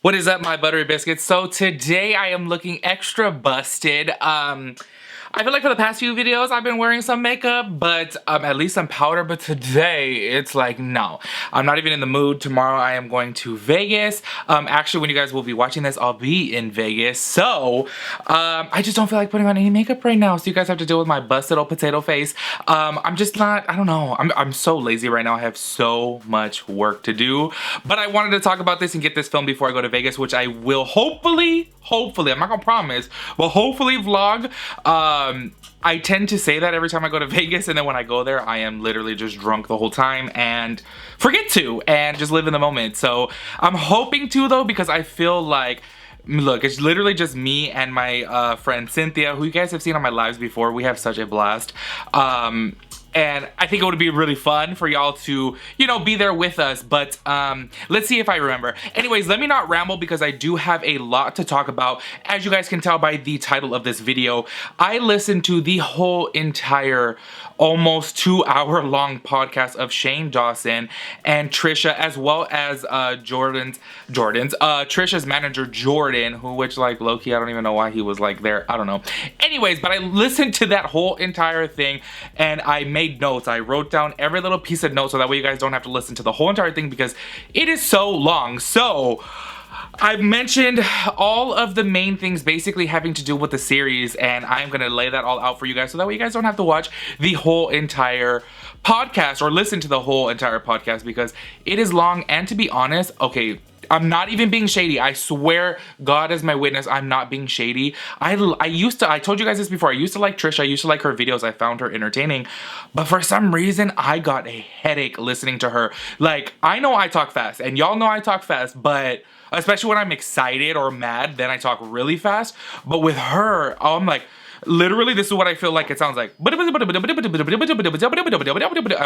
What is up, my buttery biscuits? So today I am looking extra busted. I feel like for the past few videos I've been wearing some makeup, but at least some powder, but today it's like, no. I'm not even in the mood. Tomorrow I am going to Vegas. Actually, when you guys will be watching this, I'll be in Vegas. So, I just don't feel like putting on any makeup right now. So you guys have to deal with my busted old potato face. I'm just not, I don't know. I'm so lazy right now. I have so much work to do. But I wanted to talk about this and get this filmed before I go to Vegas, which I will hopefully, I'm not gonna promise, but hopefully vlog. I tend to say that every time I go to Vegas, and then when I go there, I am literally just drunk the whole time and forget to and just live in the moment. So I'm hoping to, though, because I feel like, look, it's literally just me and my friend Cynthia, who you guys have seen on my lives before. We have such a blast. And I think it would be really fun for y'all to, you know, be there with us. But let's see if I remember. Anyways, let me not ramble because I do have a lot to talk about. As you guys can tell by the title of this video, I listened to the whole entire almost 2-hour-long podcast of Shane Dawson and Trisha, as well as Trisha'S manager Jordan, which like low-key I don't even know why he was like there. I don't know. Anyways, but I listened to that whole entire thing and I made notes. I wrote down every little piece of notes so that way you guys don't have to listen to the whole entire thing because it is so long. So I've mentioned all of the main things basically having to do with the series, and I'm gonna lay that all out for you guys so that way you guys don't have to watch the whole entire podcast or listen to the whole entire podcast because it is long. And to be honest, okay, I'm not even being shady. I swear, God is my witness, I'm not being shady. I told you guys this before, I used to like Trisha, I used to like her videos, I found her entertaining, but for some reason, I got a headache listening to her. Like, I know I talk fast, and y'all know I talk fast, but especially when I'm excited or mad, then I talk really fast. But with her, I'm like, literally, this is what I feel like it sounds like. I'm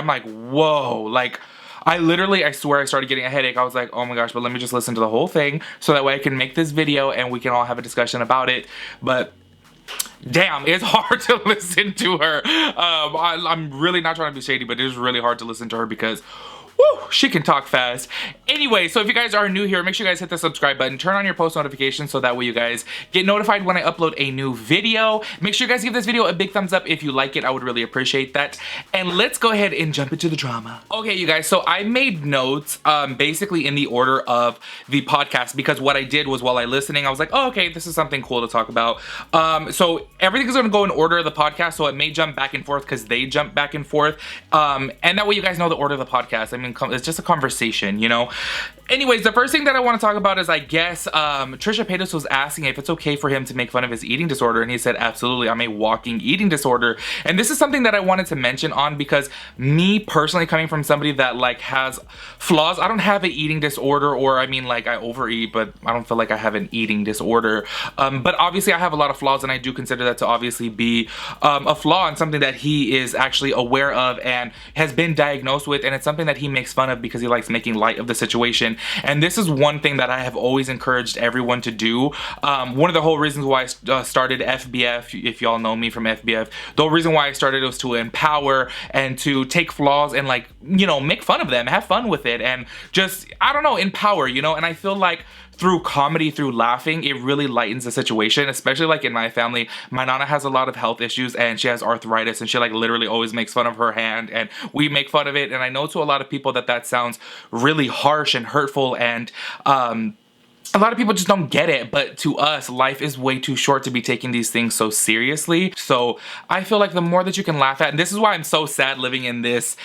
like, whoa, like, I swear I started getting a headache. I was like, oh my gosh, but let me just listen to the whole thing so that way I can make this video and we can all have a discussion about it. But damn, it's hard to listen to her. I'm really not trying to be shady, but it is really hard to listen to her because woo, she can talk fast. Anyway, so if you guys are new here, make sure you guys hit the subscribe button, turn on your post notifications so that way you guys get notified when I upload a new video. Make sure you guys give this video a big thumbs up if you like it. I would really appreciate that. And let's go ahead and jump into the drama. Okay, you guys, so I made notes basically in the order of the podcast because what I did was while I listening, I was like, oh, okay, this is something cool to talk about. So everything is going to go in order of the podcast, so it may jump back and forth because they jump back and forth. And that way you guys know the order of the podcast. I mean, it's just a conversation, you know? Anyways, the first thing that I want to talk about is, I guess, Trisha Paytas was asking if it's okay for him to make fun of his eating disorder, and he said, absolutely, I'm a walking eating disorder. And this is something that I wanted to mention on because me personally, coming from somebody that like has flaws, I don't have an eating disorder, or I mean, like, I overeat, but I don't feel like I have an eating disorder. But obviously I have a lot of flaws, and I do consider that to obviously be a flaw and something that he is actually aware of and has been diagnosed with, and it's something that he makes fun of because he likes making light of the situation. And this is one thing that I have always encouraged everyone to do. One of the whole reasons why I started FBF, if y'all know me from FBF, the whole reason why I started was to empower and to take flaws and, like, you know, make fun of them, have fun with it, and just, I don't know, empower, you know? And I feel like through comedy, through laughing, it really lightens the situation, especially like in my family. My nana has a lot of health issues and she has arthritis, and she like literally always makes fun of her hand, and we make fun of it. And I know to a lot of people that sounds really harsh and hurtful, and a lot of people just don't get it, but to us, life is way too short to be taking these things so seriously. So I feel like the more that you can laugh at, and this is why I'm so sad living in this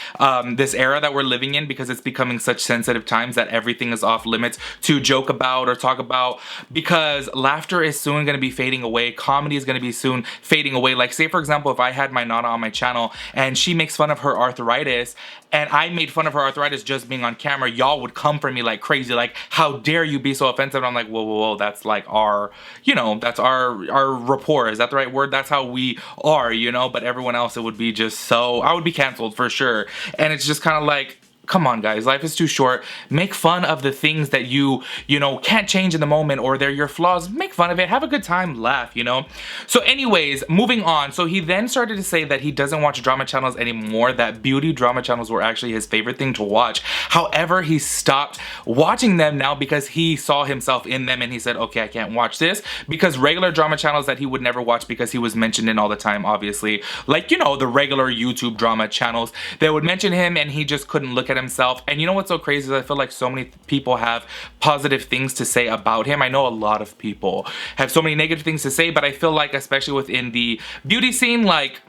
this era that we're living in, because it's becoming such sensitive times that everything is off limits to joke about or talk about, because laughter is soon going to be fading away. Comedy is going to be soon fading away. Like, say for example, if I had my nana on my channel and she makes fun of her arthritis, and I made fun of her arthritis just being on camera, y'all would come for me like crazy, like, how dare you be so offensive? And I'm like, whoa, whoa, whoa, that's like our, you know, that's our rapport. Is that the right word? That's how we are, you know? But everyone else, it would be just so, I would be canceled for sure. And it's just kind of like, come on guys, life is too short. Make fun of the things that you know, can't change in the moment, or they're your flaws. Make fun of it, have a good time, laugh, you know? So anyways, moving on. So he then started to say that he doesn't watch drama channels anymore, that beauty drama channels were actually his favorite thing to watch. However, he stopped watching them now because he saw himself in them, and he said, okay, I can't watch this, because regular drama channels that he would never watch because he was mentioned in all the time, obviously, like, you know, the regular YouTube drama channels, they would mention him and he just couldn't look at himself. And you know what's so crazy is I feel like so many people have positive things to say about him. I know a lot of people have so many negative things to say, but I feel like, especially within the beauty scene, like,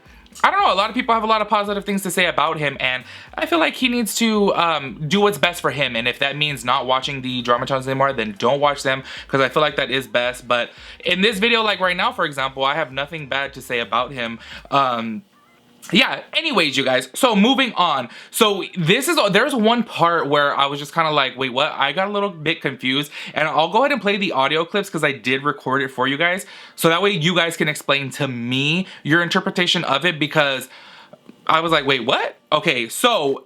I don't know, a lot of people have a lot of positive things to say about him, and I feel like he needs to do what's best for him. And if that means not watching the drama channels anymore, then don't watch them, because I feel like that is best. But in this video, like right now, for example, I have nothing bad to say about him. Yeah, anyways, you guys, so moving on. So there's one part where I was just kind of like, wait, what? I got a little bit confused, and I'll go ahead and play the audio clips because I did record it for you guys, so that way you guys can explain to me your interpretation of it, because I was like, wait, what? Okay, so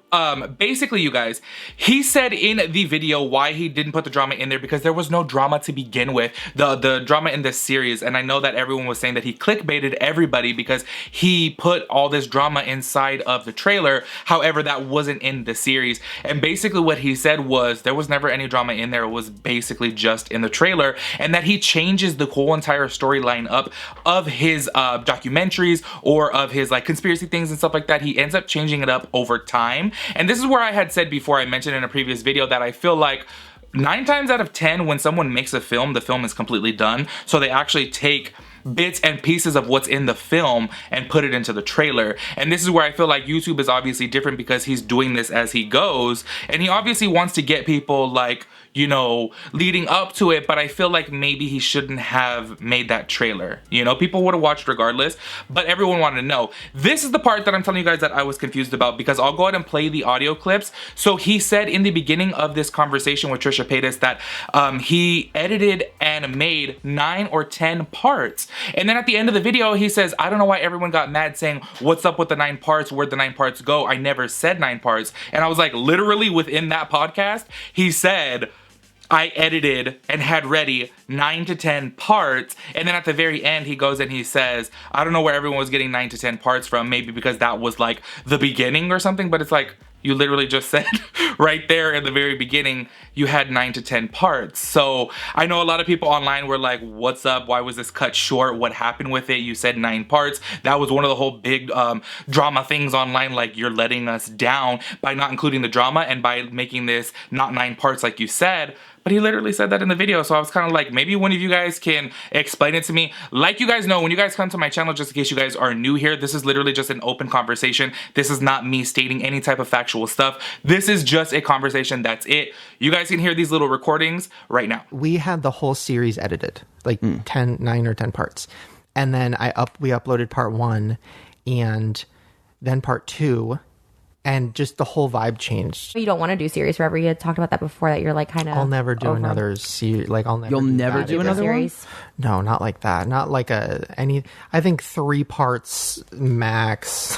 basically, you guys, he said in the video why he didn't put the drama in there, because there was no drama to begin with, the drama in this series. And I know that everyone was saying that he clickbaited everybody because he put all this drama inside of the trailer. However, that wasn't in the series. And basically what he said was there was never any drama in there. It was basically just in the trailer, and that he changes the whole entire storyline up of his documentaries or of his like conspiracy things and stuff like that. He ends up changing it up over time. And this is where I had said before, I mentioned in a previous video, that I feel like 9 times out of 10 when someone makes a film, the film is completely done. So they actually take bits and pieces of what's in the film and put it into the trailer. And this is where I feel like YouTube is obviously different, because he's doing this as he goes, and he obviously wants to get people like, you know, leading up to it. But I feel like maybe he shouldn't have made that trailer. You know, people would have watched regardless, but everyone wanted to know. This is the part that I'm telling you guys that I was confused about, because I'll go ahead and play the audio clips. So he said in the beginning of this conversation with Trisha'S that he edited and made 9 or 10 parts. And then at the end of the video, he says, I don't know why everyone got mad saying, what's up with the 9 parts? Where'd the 9 parts go? I never said 9 parts. And I was like, literally within that podcast, he said, I edited and had ready 9 to 10 parts. And then at the very end, he goes and he says, I don't know where everyone was getting 9 to 10 parts from, maybe because that was like the beginning or something. But it's like, you literally just said right there in the very beginning, you had 9 to 10 parts. So I know a lot of people online were like, what's up? Why was this cut short? What happened with it? You said 9 parts. That was one of the whole big drama things online. Like, you're letting us down by not including the drama and by making this not 9 parts like you said. But he literally said that in the video. So I was kind of like, maybe one of you guys can explain it to me. Like, you guys know, when you guys come to my channel, just in case you guys are new here, this is literally just an open conversation. This is not me stating any type of factual stuff. This is just a conversation. That's it. You guys can hear these little recordings right now. We had the whole series edited, like 9 or 10 parts. And then we uploaded part 1 and then part 2. And just the whole vibe changed. You don't want to do series forever. You had talked about that before, that you're like kind of. I'll never do another series. Like, I'll never. You'll never do another series. one? No, not like that. Not like any. I think 3 parts max.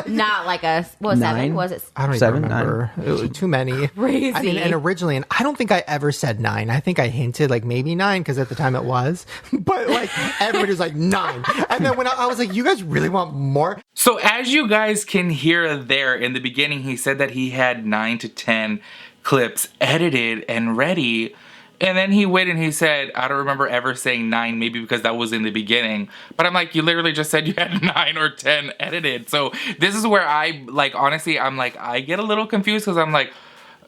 Not like a 7? Was it? I don't 7, even remember. It was too many. Crazy. I mean, and originally, and I don't think I ever said 9. I think I hinted like maybe 9 because at the time it was. But like everybody was like 9, and then when I was like, you guys really want more? So as you guys can hear there in the beginning, he said that he had 9 to 10 clips edited and ready. And then he went and he said, I don't remember ever saying 9, maybe because that was in the beginning. But I'm like, you literally just said you had 9 or 10 edited. So this is where I, like, honestly, I'm like, I get a little confused, because I'm like,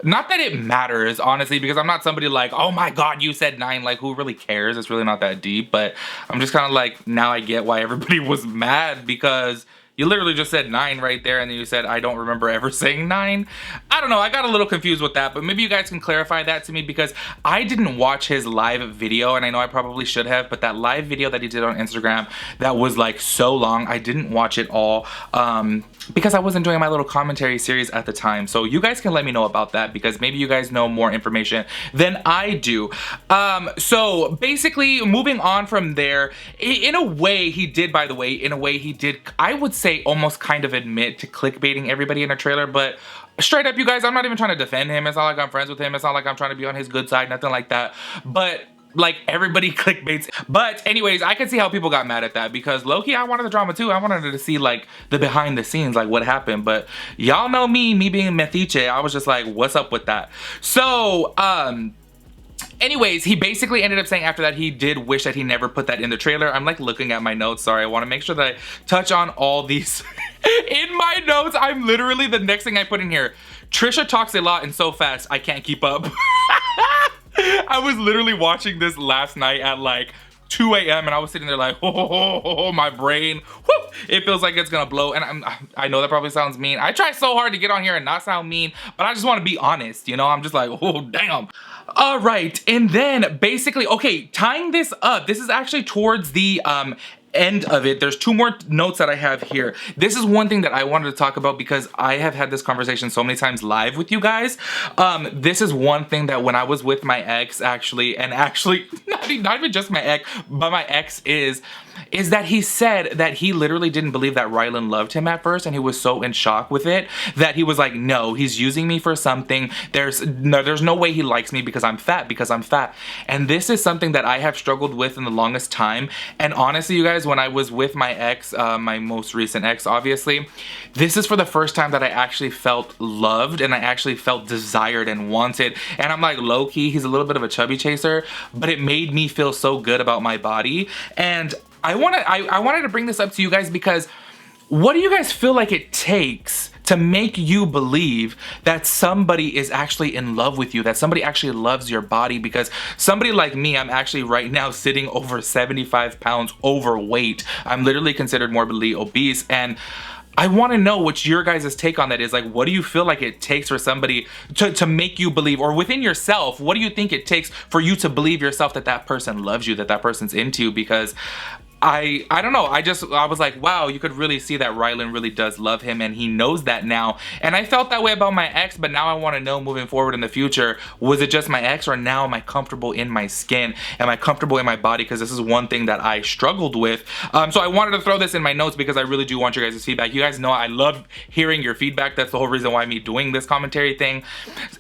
not that it matters, honestly, because I'm not somebody like, oh my God, you said 9. Like, who really cares? It's really not that deep. But I'm just kind of like, now I get why everybody was mad, because you literally just said 9 right there, and then you said, I don't remember ever saying 9. I don't know, I got a little confused with that, but maybe you guys can clarify that to me, because I didn't watch his live video, and I know I probably should have, but that live video that he did on Instagram, that was like so long, I didn't watch it all, because I wasn't doing my little commentary series at the time. So you guys can let me know about that, because maybe you guys know more information than I do. So basically, moving on from there, in a way he did, by the way, in a way he did, I would say, say almost kind of admit to clickbaiting everybody in a trailer, but straight up, you guys, I'm not even trying to defend him. It's not like I'm friends with him. It's not like I'm trying to be on his good side, nothing like that. But like, everybody clickbaits. But anyways, I can see how people got mad at that, because low-key, I wanted the drama too. I wanted to see like the behind the scenes, like what happened. But y'all know me being Methiche, I was just like, what's up with that? So, anyways, he basically ended up saying after that he did wish that he never put that in the trailer. I'm like looking at my notes. Sorry, I want to make sure that I touch on all these in my notes. I'm literally, the next thing I put in here, Trisha talks a lot and so fast I can't keep up. I was literally watching this last night at like 2 a.m. and I was sitting there like, oh, my brain, whoop, it feels like it's gonna blow. And I know that probably sounds mean. I try so hard to get on here and not sound mean, but I just want to be honest, you know? I'm just like, oh, damn. All right, and then basically, okay, tying this up, this is actually towards the end of it. There's 2 more notes that I have here. This is one thing that I wanted to talk about because I have had this conversation so many times live with you guys. This is one thing that when I was with my ex, actually not even just my ex, but my ex is that he said that he literally didn't believe that Rylan loved him at first, and he was so in shock with it that he was like, no, he's using me for something. There's no way he likes me because I'm fat, And this is something that I have struggled with in the longest time. And honestly, you guys, when I was with my ex, my most recent ex, obviously, this is for the first time that I actually felt loved and I actually felt desired and wanted. And I'm like, low-key, he's a little bit of a chubby chaser, but it made me feel so good about my body. And I wanted to bring this up to you guys because what do you guys feel like it takes to make you believe that somebody is actually in love with you, that somebody actually loves your body? Because somebody like me, I'm actually right now sitting over 75 pounds overweight. I'm literally considered morbidly obese, and I want to know what your guys' take on that is. Like, what do you feel like it takes for somebody to make you believe, or within yourself, what do you think it takes for you to believe yourself that that person loves you, that that person's into you? Because I don't know, I was like, wow, you could really see that Rylan really does love him, and he knows that now. And I felt that way about my ex, but now I want to know moving forward in the future, was it just my ex, or now am I comfortable in my skin? Am I comfortable in my body? Because this is one thing that I struggled with. So I wanted to throw this in my notes because I really do want your guys' feedback. You guys know I love hearing your feedback. That's the whole reason why me doing this commentary thing.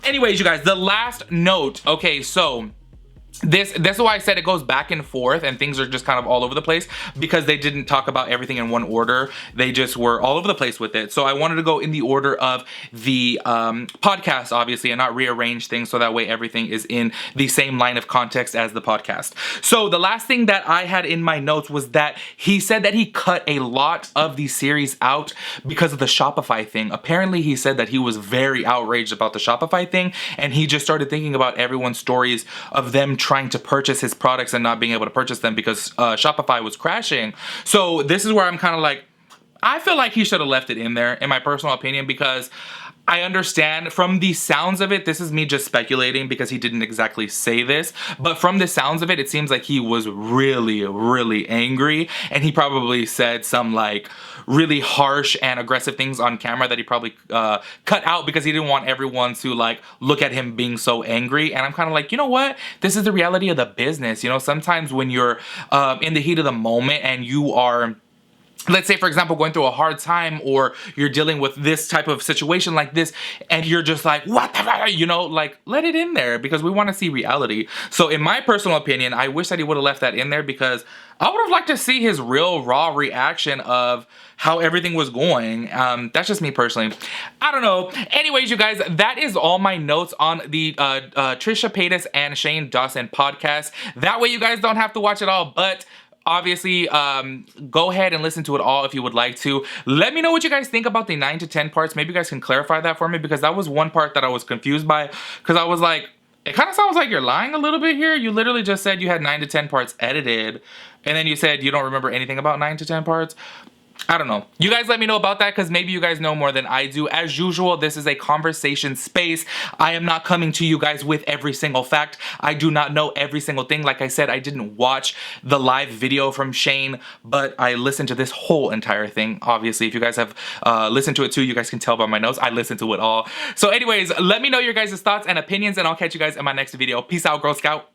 Anyways, you guys, the last note. Okay, so that's why I said it goes back and forth and things are just kind of all over the place, because they didn't talk about everything in one order. They just were all over the place with it. So I wanted to go in the order of the podcast, obviously, and not rearrange things so that way everything is in the same line of context as the podcast. So the last thing that I had in my notes was that he said that he cut a lot of the series out because of the Shopify thing. Apparently he said that he was very outraged about the Shopify thing, and he just started thinking about everyone's stories of them trying to purchase his products and not being able to purchase them because Shopify was crashing. So this is where I'm kind of like, I feel like he should have left it in there, in my personal opinion, because I understand from the sounds of it, this is me just speculating because he didn't exactly say this, but from the sounds of it, it seems like he was really, really angry, and he probably said some like really harsh and aggressive things on camera that he probably cut out because he didn't want everyone to like look at him being so angry. And I'm kind of like, you know what? This is the reality of the business. You know, sometimes when you're in the heat of the moment and you are, let's say, for example, going through a hard time, or you're dealing with this type of situation like this, and you're just like, what the, you know, like, let it in there because we want to see reality. So in my personal opinion, I wish that he would have left that in there because I would have liked to see his real raw reaction of how everything was going. That's just me personally. I don't know. Anyways, you guys, that is all my notes on the Trisha'S and Shane Dawson podcast. That way you guys don't have to watch it all, but obviously, go ahead and listen to it all if you would like to. Let me know what you guys think about the 9 to 10 parts. Maybe you guys can clarify that for me, because that was one part that I was confused by, because I was like, it kind of sounds like you're lying a little bit here. You literally just said you had 9 to 10 parts edited, and then you said you don't remember anything about 9 to 10 parts. I don't know. You guys let me know about that, because maybe you guys know more than I do. As usual, this is a conversation space. I am not coming to you guys with every single fact. I do not know every single thing. Like I said, I didn't watch the live video from Shane, but I listened to this whole entire thing. Obviously, if you guys have listened to it too, you guys can tell by my notes. I listened to it all. So anyways, let me know your guys' thoughts and opinions, and I'll catch you guys in my next video. Peace out, Girl Scout.